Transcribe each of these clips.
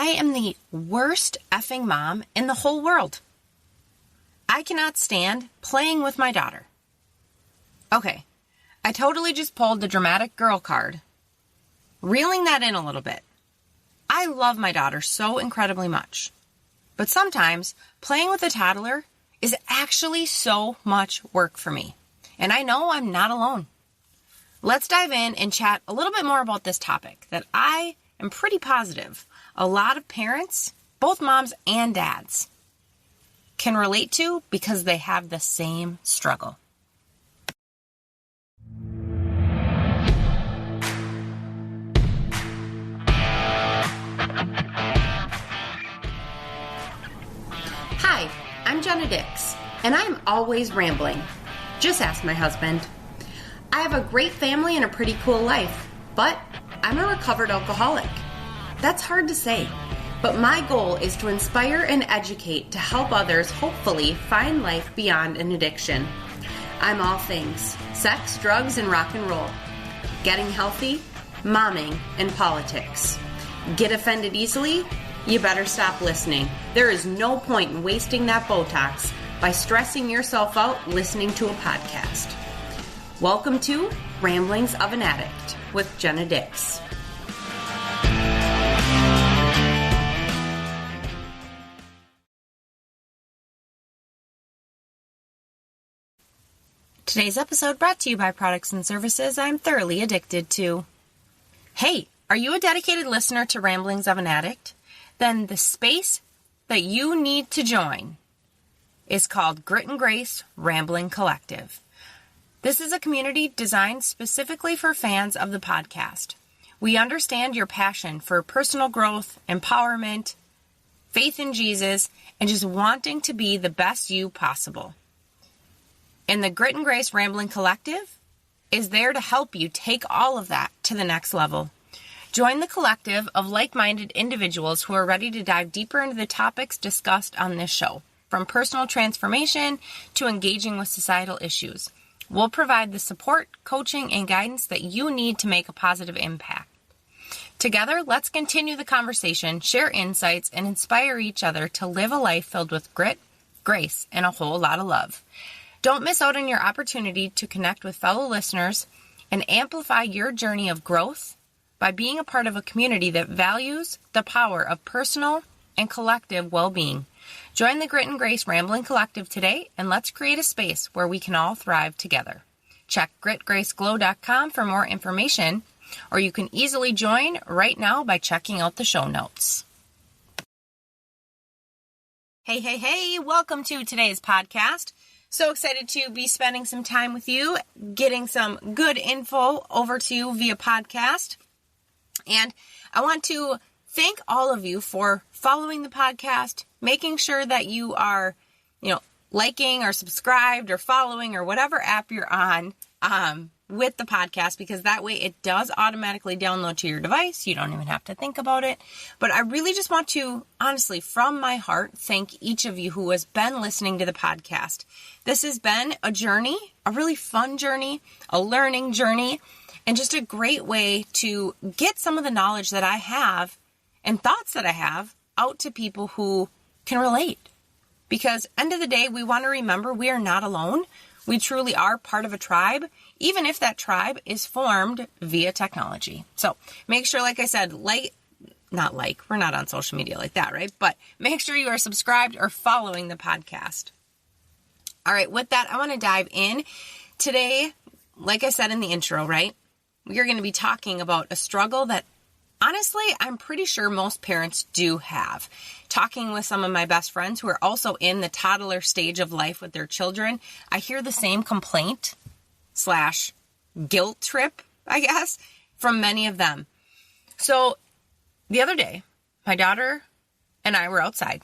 I am the worst effing mom in the whole world. I cannot stand playing with my daughter. Okay, I totally just pulled the dramatic girl card. Reeling that in a little bit. I love my daughter so incredibly much. But sometimes playing with a toddler is actually so much work for me. And I know I'm not alone. Let's dive in and chat a little bit more about this topic that I am pretty positive a lot of parents, both moms and dads, can relate to because they have the same struggle. Hi, I'm Jenna Dix, and I'm always rambling. Just ask my husband. I have a great family and a pretty cool life, but I'm a recovered alcoholic. That's hard to say, but my goal is to inspire and educate to help others hopefully find life beyond an addiction. I'm all things: sex, drugs, and rock and roll. Getting healthy, momming, and politics. Get offended easily? You better stop listening. There is no point in wasting that Botox by stressing yourself out listening to a podcast. Welcome to Ramblings of an Addict with Jenna Dix. Today's episode brought to you by products and services I'm thoroughly addicted to. Hey, are you a dedicated listener to Ramblings of an Addict? Then the space that you need to join is called Grit and Grace Rambling Collective. This is a community designed specifically for fans of the podcast. We understand your passion for personal growth, empowerment, faith in Jesus, and just wanting to be the best you possible. And the Grit and Grace Rambling Collective is there to help you take all of that to the next level. Join the collective of like-minded individuals who are ready to dive deeper into the topics discussed on this show, from personal transformation to engaging with societal issues. We'll provide the support, coaching, and guidance that you need to make a positive impact. Together, let's continue the conversation, share insights, and inspire each other to live a life filled with grit, grace, and a whole lot of love. Don't miss out on your opportunity to connect with fellow listeners and amplify your journey of growth by being a part of a community that values the power of personal and collective well-being. Join the Grit and Grace Rambling Collective today, and let's create a space where we can all thrive together. Check gritgraceglow.com for more information, or you can easily join right now by checking out the show notes. Hey, welcome to today's podcast. So excited to be spending some time with you, getting some good info over to you via podcast. And I want to thank all of you for following the podcast, making sure that you are, liking or subscribed or following or whatever app you're on with the podcast, because that way it does automatically download to your device. You don't even have to think about it. But I really just want to, honestly, from my heart, thank each of you who has been listening to the podcast. This has been a journey, a really fun journey, a learning journey, and just a great way to get some of the knowledge that I have and thoughts that I have out to people who can relate. Because end of the day, we want to remember we are not alone. We truly are part of a tribe, even if that tribe is formed via technology. So make sure, like I said, we're not on social media like that, right? But make sure you are subscribed or following the podcast. All right, with that, I want to dive in. Today, like I said in the intro, right? We're going to be talking about a struggle that, honestly, I'm pretty sure most parents do have. Talking with some of my best friends who are also in the toddler stage of life with their children, I hear the same complaint / guilt trip, I guess, from many of them. So the other day, my daughter and I were outside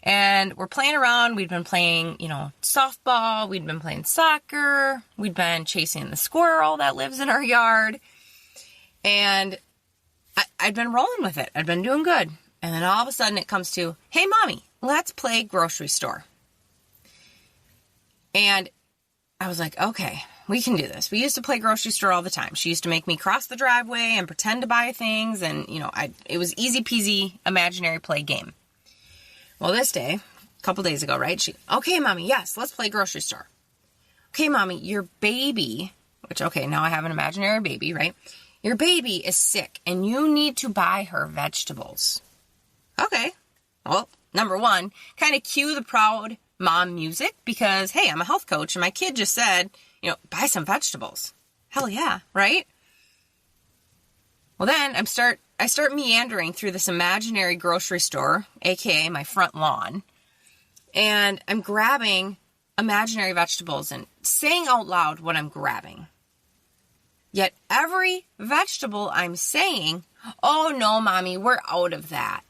and we're playing around. We'd been playing, softball. We'd been playing soccer. We'd been chasing the squirrel that lives in our yard. And I'd been rolling with it. I'd been doing good. And then all of a sudden it comes to, hey, mommy, let's play grocery store. And I was like, okay, we can do this. We used to play grocery store all the time. She used to make me cross the driveway and pretend to buy things. And, it was easy peasy imaginary play game. Well, this day, a couple days ago, right? Okay, Mommy, yes, let's play grocery store. Okay, Mommy, your baby, now I have an imaginary baby, right? Your baby is sick and you need to buy her vegetables. Okay. Well, number one, kind of cue the proud mom music because, hey, I'm a health coach and my kid just said, buy some vegetables. Hell yeah, right? Well, then I start meandering through this imaginary grocery store, aka my front lawn, and I'm grabbing imaginary vegetables and saying out loud what I'm grabbing. Yet every vegetable I'm saying, oh no, Mommy, we're out of that.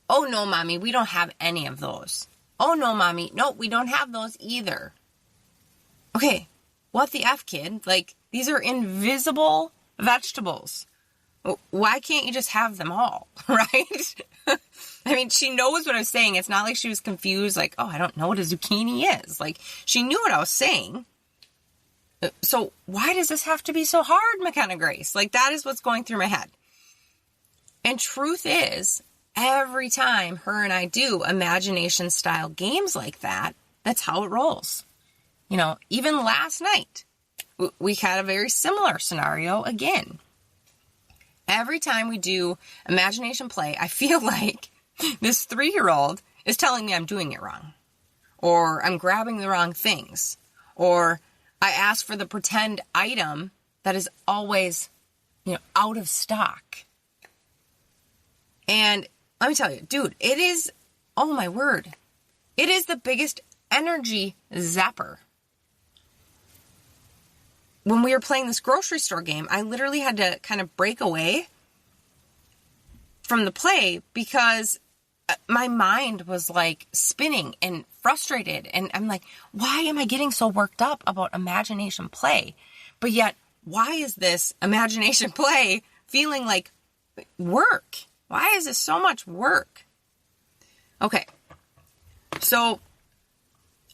Oh no, Mommy, we don't have any of those. Oh no, Mommy, no, we don't have those either. Okay, what the F, kid? These are invisible vegetables. Why can't you just have them all, right? I mean, she knows what I was saying. It's not like she was confused, oh, I don't know what a zucchini is. She knew what I was saying. So why does this have to be so hard, McKenna Grace? That is what's going through my head. And truth is, every time her and I do imagination style games like that, that's how it rolls. Even last night, we had a very similar scenario again. Every time we do imagination play, I feel like this 3-year-old is telling me I'm doing it wrong, or I'm grabbing the wrong things, or I ask for the pretend item that is always, out of stock. And let me tell you, dude, it is, oh my word, it is the biggest energy zapper. When we were playing this grocery store game, I literally had to kind of break away from the play because my mind was spinning and frustrated. And I'm like, why am I getting so worked up about imagination play? But yet, why is this imagination play feeling like work? Why is this so much work? Okay, so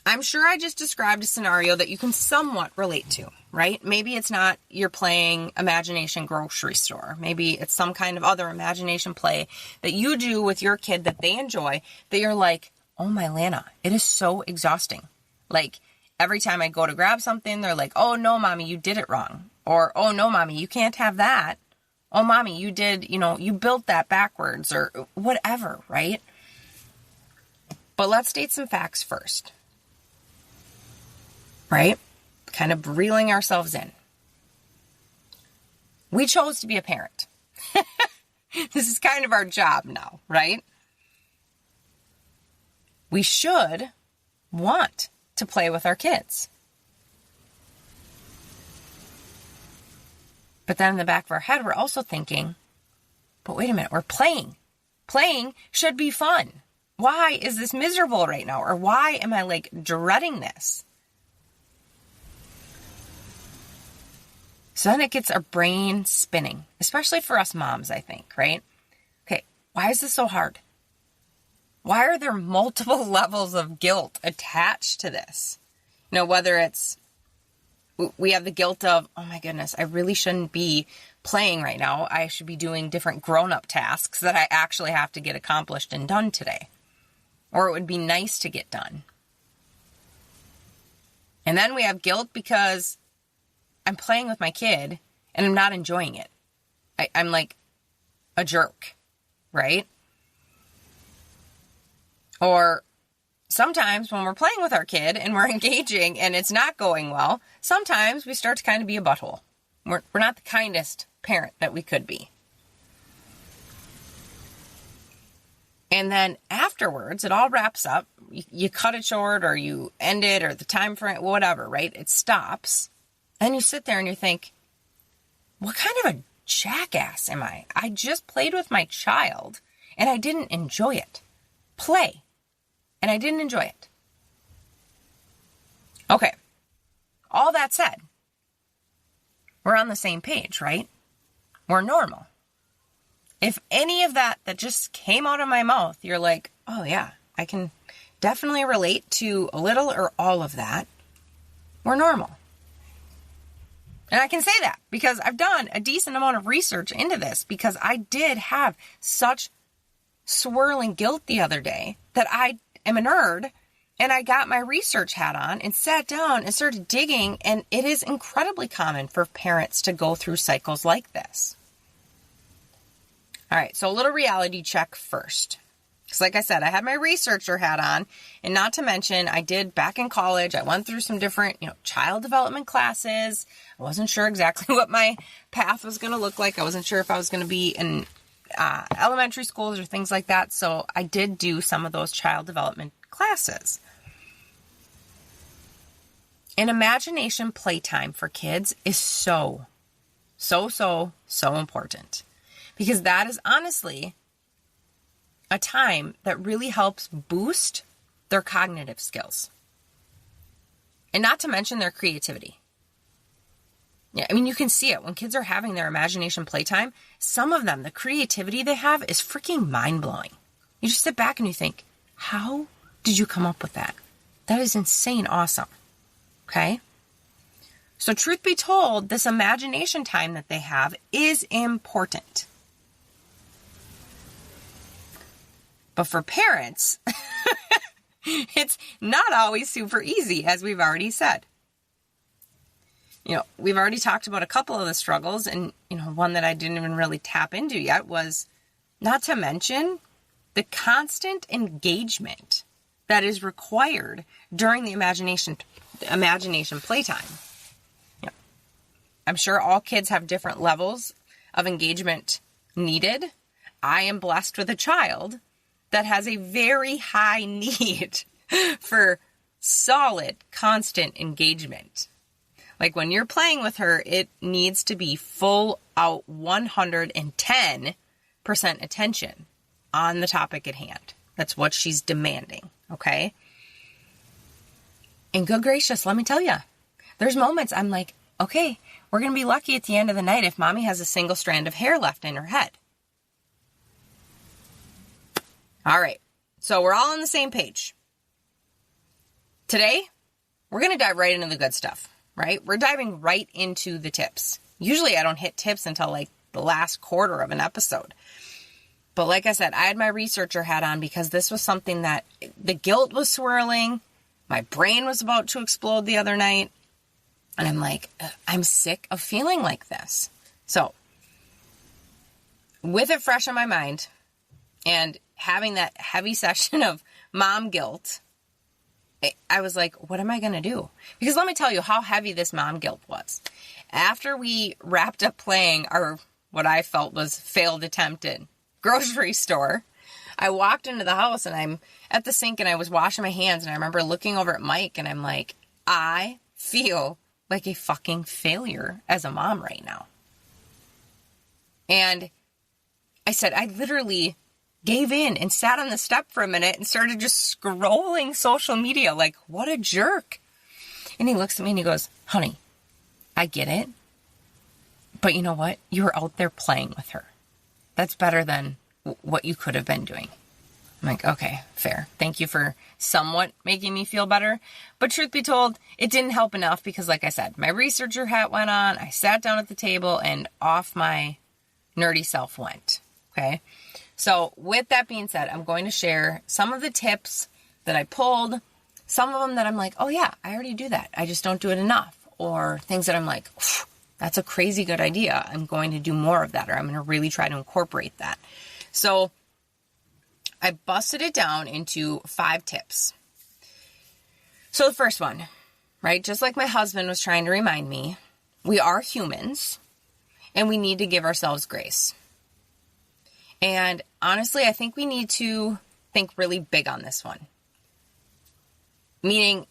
I'm sure I just described a scenario that you can somewhat relate to, right? Maybe it's not you're playing imagination grocery store. Maybe it's some kind of other imagination play that you do with your kid that they enjoy, that you're like, oh my Lana, it is so exhausting. Every time I go to grab something, they're like, oh no, Mommy, you did it wrong. Or, oh no, Mommy, you can't have that. Oh, Mommy, you did, you built that backwards or whatever, right? But let's state some facts first. Right? Kind of reeling ourselves in. We chose to be a parent. This is kind of our job now, right? We should want to play with our kids. But then in the back of our head, we're also thinking, but wait a minute, we're playing. Playing should be fun. Why is this miserable right now? Or why am I dreading this? So then it gets our brain spinning, especially for us moms, I think, right? Okay, why is this so hard? Why are there multiple levels of guilt attached to this? Whether it's, we have the guilt of, oh my goodness, I really shouldn't be playing right now. I should be doing different grown-up tasks that I actually have to get accomplished and done today. Or it would be nice to get done. And then we have guilt because I'm playing with my kid and I'm not enjoying it. I'm like a jerk, right? Or sometimes when we're playing with our kid and we're engaging and it's not going well, sometimes we start to kind of be a butthole. We're not the kindest parent that we could be. And then afterwards, it all wraps up. You cut it short or you end it or the time frame, whatever, right? It stops. And you sit there and you think, what kind of a jackass am I? I just played with my child and I didn't enjoy it. Play. And I didn't enjoy it. Okay. All that said, we're on the same page, right? We're normal. If any of that just came out of my mouth, you're like, oh yeah, I can definitely relate to a little or all of that. We're normal. And I can say that because I've done a decent amount of research into this, because I did have such swirling guilt the other day that I am a nerd, and I got my research hat on and sat down and started digging, and it is incredibly common for parents to go through cycles like this. All right, so a little reality check first. Because like I said, I had my researcher hat on, and not to mention, I did back in college, I went through some different, child development classes. I wasn't sure exactly what my path was going to look like. I wasn't sure if I was going to be in elementary schools or things like that. So I did do some of those child development classes. And imagination playtime for kids is so important. Because that is honestly a time that really helps boost their cognitive skills. And not to mention their creativity. Yeah, I mean, you can see it when kids are having their imagination playtime. Some of them, the creativity they have is freaking mind-blowing. You just sit back and you think, how did you come up with that? That is insane awesome. Okay? So truth be told, this imagination time that they have is important. But for parents, it's not always super easy, as we've already said. We've already talked about a couple of the struggles, and, one that I didn't even really tap into yet was, not to mention, the constant engagement that is required during the imagination playtime. I'm sure all kids have different levels of engagement needed. I am blessed with a child that has a very high need for solid, constant engagement. Like when you're playing with her, it needs to be full out 110% attention on the topic at hand. That's what she's demanding, okay? And good gracious, let me tell you, there's moments I'm like, okay, we're going to be lucky at the end of the night if mommy has a single strand of hair left in her head. All right, so we're all on the same page. Today, we're going to dive right into the good stuff, right? We're diving right into the tips. Usually I don't hit tips until like the last quarter of an episode. But like I said, I had my researcher hat on because this was something that the guilt was swirling. My brain was about to explode the other night. And I'm like, I'm sick of feeling like this. So with it fresh on my mind and having that heavy session of mom guilt, I was like, what am I going to do? Because let me tell you how heavy this mom guilt was. After we wrapped up playing our, what I felt was failed attempt at grocery store, I walked into the house and I'm at the sink and I was washing my hands, and I remember looking over at Mike and I'm like, I feel like a fucking failure as a mom right now. And I said, I literally gave in and sat on the step for a minute and started just scrolling social media like, what a jerk. And he looks at me and he goes, honey, I get it. But you know what? You were out there playing with her. That's better than what you could have been doing. I'm like, okay, fair. Thank you for somewhat making me feel better. But truth be told, it didn't help enough because, like I said, my researcher hat went on. I sat down at the table and off my nerdy self went. Okay. So with that being said, I'm going to share some of the tips that I pulled, some of them that I'm like, oh yeah, I already do that. I just don't do it enough. Or things that I'm like, that's a crazy good idea. I'm going to do more of that, or I'm going to really try to incorporate that. So I busted it down into 5 tips. So the first one, right? Just like my husband was trying to remind me, we are humans and we need to give ourselves grace. And honestly, I think we need to think really big on this one. Meaning,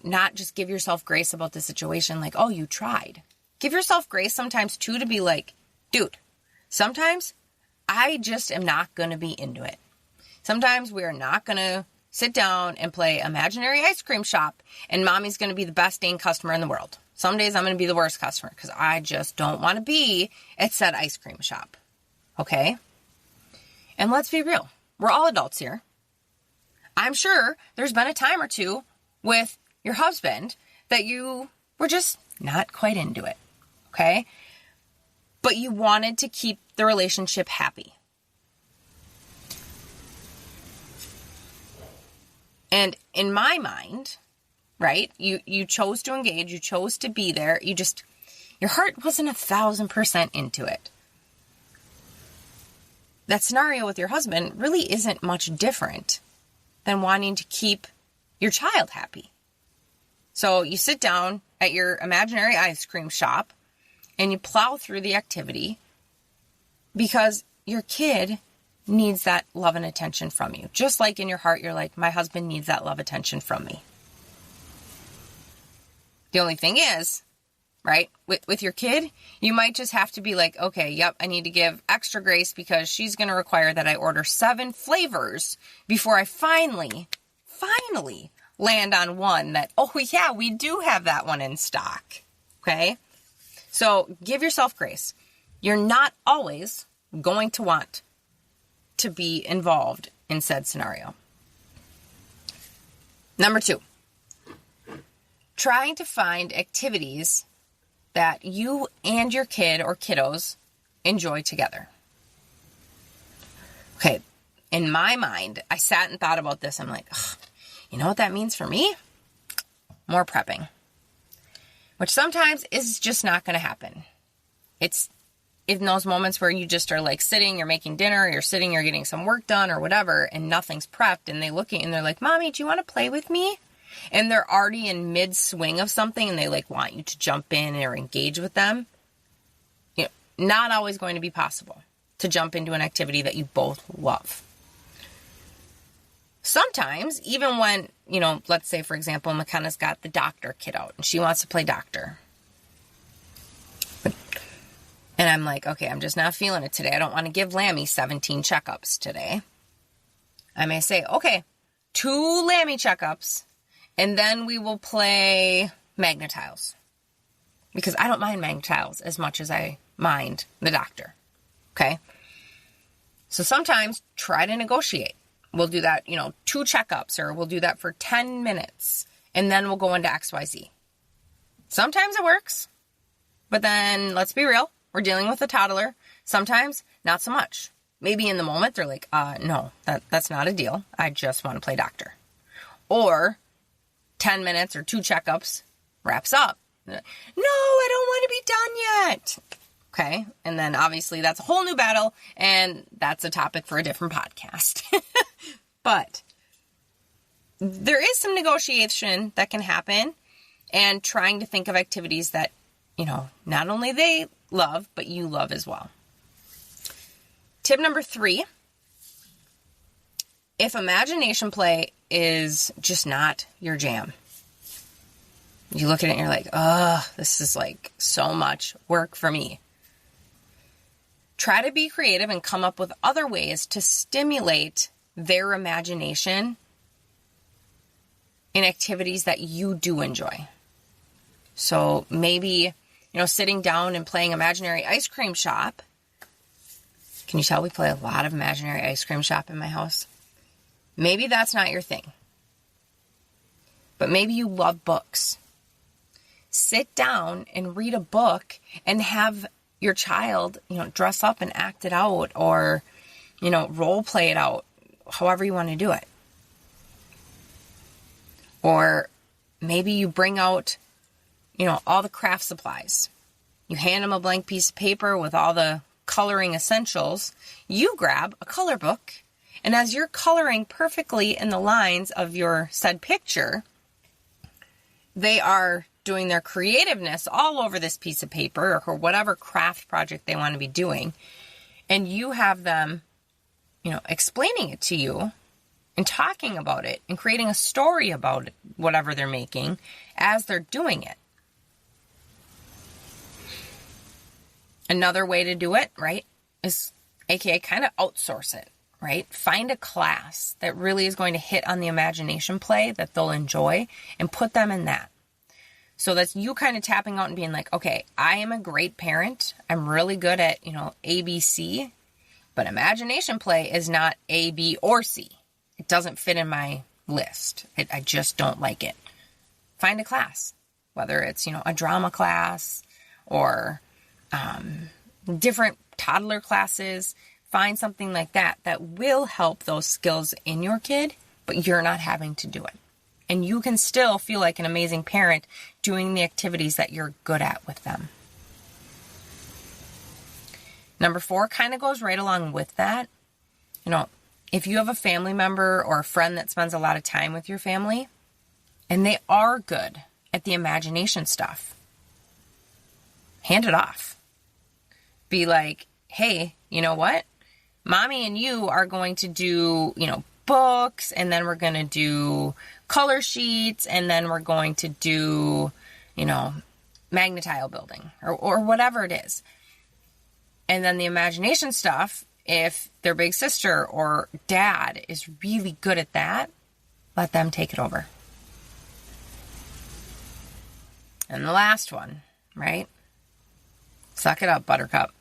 not just give yourself grace about the situation like, oh, you tried. Give yourself grace sometimes too to be like, dude, sometimes I just am not going to be into it. Sometimes we are not going to sit down and play imaginary ice cream shop and mommy's going to be the best dang customer in the world. Some days I'm going to be the worst customer because I just don't want to be at said ice cream shop. Okay? And let's be real. We're all adults here. I'm sure there's been a time or two with your husband that you were just not quite into it. okay? But you wanted to keep the relationship happy. And in my mind, right, you chose to engage, you chose to be there, your heart wasn't 1,000% into it. That scenario with your husband really isn't much different than wanting to keep your child happy. So you sit down at your imaginary ice cream shop and you plow through the activity because your kid needs that love and attention from you. Just like in your heart, you're like, my husband needs that love attention from me. The only thing is, right, with your kid, you might just have to be like, okay, yep, I need to give extra grace because she's going to require that I order 7 flavors before I finally land on one that, oh yeah, we do have that one in stock. Okay? So give yourself grace. You're not always going to want to be involved in said scenario. Number 2, trying to find activities that you and your kid or kiddos enjoy together. Okay, in my mind, I sat and thought about this. I'm like, you know what that means for me? More prepping. Which sometimes is just not going to happen. It's in those moments where you just are like sitting, you're making dinner, you're getting some work done or whatever, and nothing's prepped, and they look at you and they're like, Mommy, do you want to play with me? And they're already in mid-swing of something and they like want you to jump in or engage with them. You know, not always going to be possible to jump into an activity that you both love. Sometimes, even when, let's say, for example, McKenna's got the doctor kit out and she wants to play doctor. And I'm like, okay, I'm just not feeling it today. I don't want to give Lammy 17 checkups today. I may say, okay, 2 Lammy checkups, and then we will play Magnetiles. Because I don't mind Magnetiles as much as I mind the doctor. Okay? So sometimes try to negotiate. We'll do that, 2 checkups, or we'll do that for 10 minutes, and then we'll go into XYZ. Sometimes it works, but then let's be real. We're dealing with a toddler. Sometimes not so much. Maybe in the moment they're like, no, that's not a deal. I just want to play doctor. Or 10 minutes or 2 checkups wraps up. No, I don't want to be done yet. Okay. And then obviously that's a whole new battle, and that's a topic for a different podcast. But there is some negotiation that can happen, and trying to think of activities that, not only they love, but you love as well. Tip number 3, if imagination play is just not your jam, you look at it and you're like, this is like so much work for me. Try to be creative and come up with other ways to stimulate their imagination in activities that you do enjoy. So maybe, sitting down and playing imaginary ice cream shop. Can you tell we play a lot of imaginary ice cream shop in my house? Maybe that's not your thing. But maybe you love books. Sit down and read a book and have your child, dress up and act it out, or, role play it out, however you want to do it. Or maybe you bring out, all the craft supplies. You hand them a blank piece of paper with all the coloring essentials. You grab a color book, and as you're coloring perfectly in the lines of your said picture, they are doing their creativeness all over this piece of paper or whatever craft project they want to be doing. And you have them, explaining it to you and talking about it and creating a story about it, whatever they're making, as they're doing it. Another way to do it, right, is AKA kind of outsource it, right? Find a class that really is going to hit on the imagination play that they'll enjoy and put them in that. So that's you kind of tapping out and being like, okay, I am a great parent. I'm really good at, ABC, but imagination play is not A, B, or C. It doesn't fit in my list. I just don't like it. Find a class, whether it's, a drama class or, different toddler classes. Find something like that will help those skills in your kid, but you're not having to do it. And you can still feel like an amazing parent doing the activities that you're good at with them. Number 4 kind of goes right along with that. If you have a family member or a friend that spends a lot of time with your family, and they are good at the imagination stuff, hand it off. Be like, hey, you know what? Mommy and you are going to do, books, and then we're going to do color sheets, and then we're going to do, magnetile building or whatever it is. And then the imagination stuff, if their big sister or dad is really good at that, let them take it over. And the last one, right? Suck it up, buttercup.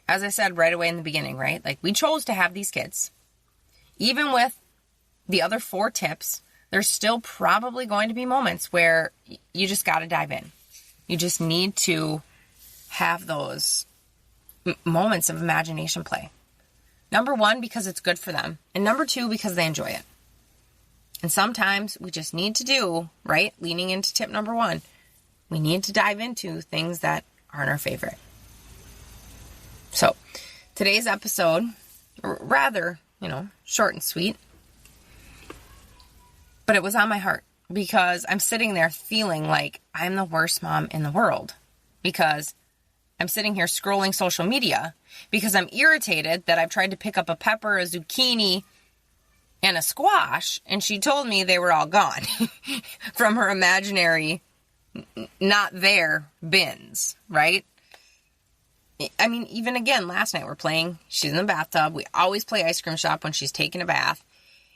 As I said right away in the beginning, right? Like, we chose to have these kids. Even with the other 4 tips, there's still probably going to be moments where you just got to dive in. You just need to have those moments of imagination play. Number 1, because it's good for them. And number 2, because they enjoy it. And sometimes we just need to do, right? Leaning into tip number 1. We need to dive into things that aren't our favorite. So today's episode, rather, short and sweet, but it was on my heart because I'm sitting there feeling like I'm the worst mom in the world because I'm sitting here scrolling social media because I'm irritated that I've tried to pick up a pepper, a zucchini, and a squash, and she told me they were all gone from her imaginary not there bins, right? I mean, even again, last night we're playing, she's in the bathtub. We always play ice cream shop when she's taking a bath.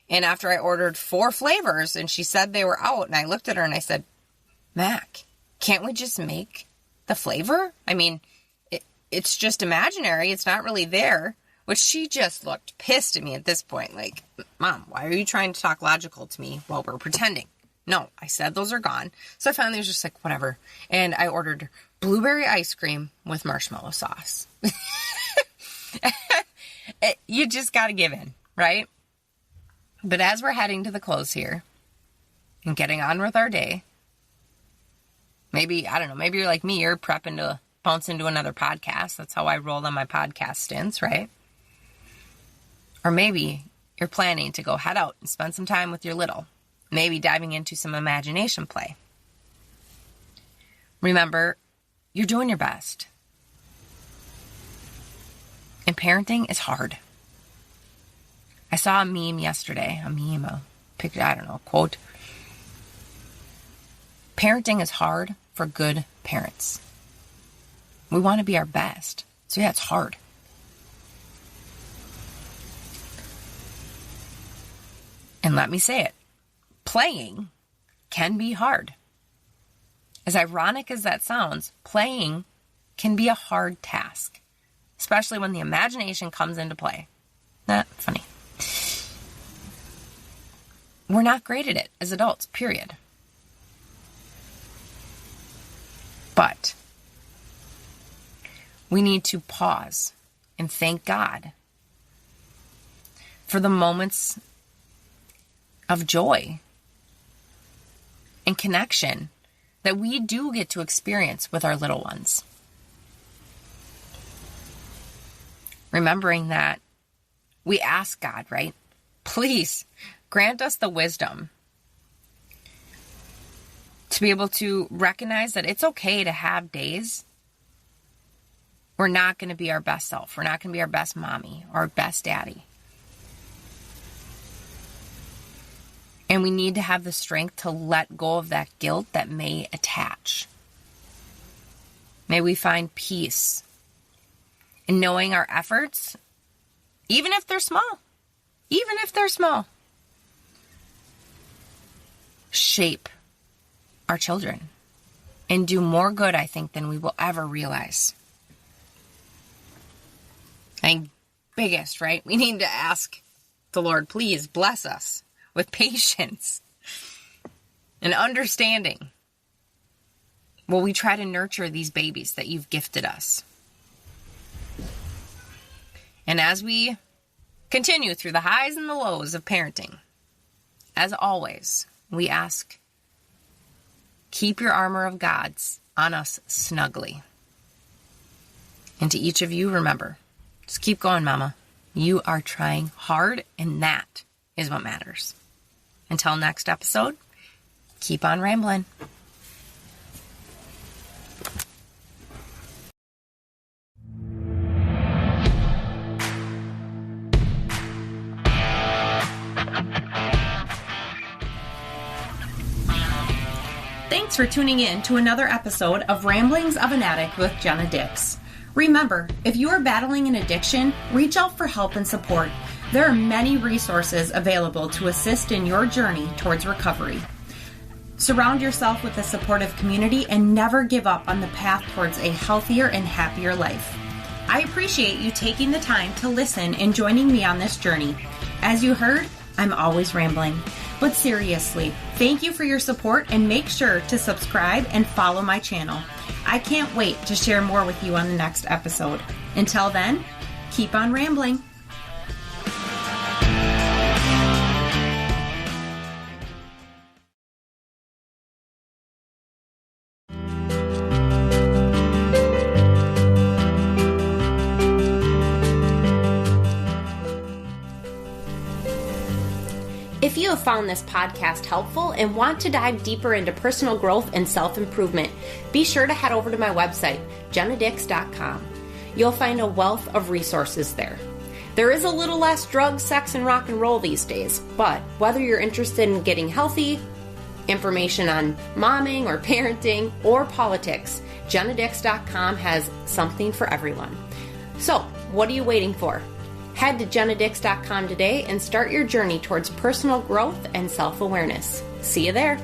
And after I ordered 4 flavors and she said they were out, and I looked at her and I said, Mac, can't we just make the flavor? I mean, it's just imaginary. It's not really there. Which she just looked pissed at me at this point. Like, Mom, why are you trying to talk logical to me while we're pretending? No, I said those are gone. So I finally was just like, whatever. And I ordered blueberry ice cream with marshmallow sauce. You just got to give in, right? But as we're heading to the close here and getting on with our day, maybe, I don't know, maybe you're like me, you're prepping to bounce into another podcast. That's how I roll on my podcast stints, right? Or maybe you're planning to go head out and spend some time with your little, maybe diving into some imagination play. Remember, you're doing your best. And parenting is hard. I saw a meme yesterday, a picture, I don't know, a quote. Parenting is hard for good parents. We want to be our best. So yeah, it's hard. And let me say it, playing can be hard. As ironic as that sounds, playing can be a hard task, especially when the imagination comes into play. Not funny. We're not great at it as adults, period. But we need to pause and thank God for the moments of joy and connection that we do get to experience with our little ones. Remembering that we ask God, right? Please grant us the wisdom to be able to recognize that it's okay to have days we're not going to be our best self. We're not going to be our best mommy or best daddy. And we need to have the strength to let go of that guilt that may attach. May we find peace in knowing our efforts, even if they're small, shape our children and do more good, I think, than we will ever realize. And biggest, right? We need to ask the Lord, please bless us with patience and understanding Will we try to nurture these babies that you've gifted us? And as we continue through the highs and the lows of parenting, as always, we ask, keep your armor of God's on us snugly. And to each of you, remember, just keep going, Mama. You are trying hard, and that is what matters. Until next episode, keep on rambling. Thanks for tuning in to another episode of Ramblings of an Addict with Jenna Dix. Remember, if you are battling an addiction, reach out for help and support. There are many resources available to assist in your journey towards recovery. Surround yourself with a supportive community and never give up on the path towards a healthier and happier life. I appreciate you taking the time to listen and joining me on this journey. As you heard, I'm always rambling. But seriously, thank you for your support and make sure to subscribe and follow my channel. I can't wait to share more with you on the next episode. Until then, keep on rambling. If you have found this podcast helpful and want to dive deeper into personal growth and self-improvement, be sure to head over to my website, jennadix.com. You'll find a wealth of resources there. There is a little less drugs, sex, and rock and roll these days, but whether you're interested in getting healthy, information on momming or parenting, or politics, jennadix.com has something for everyone. So, what are you waiting for? Head to jennadix.com today and start your journey towards personal growth and self-awareness. See you there.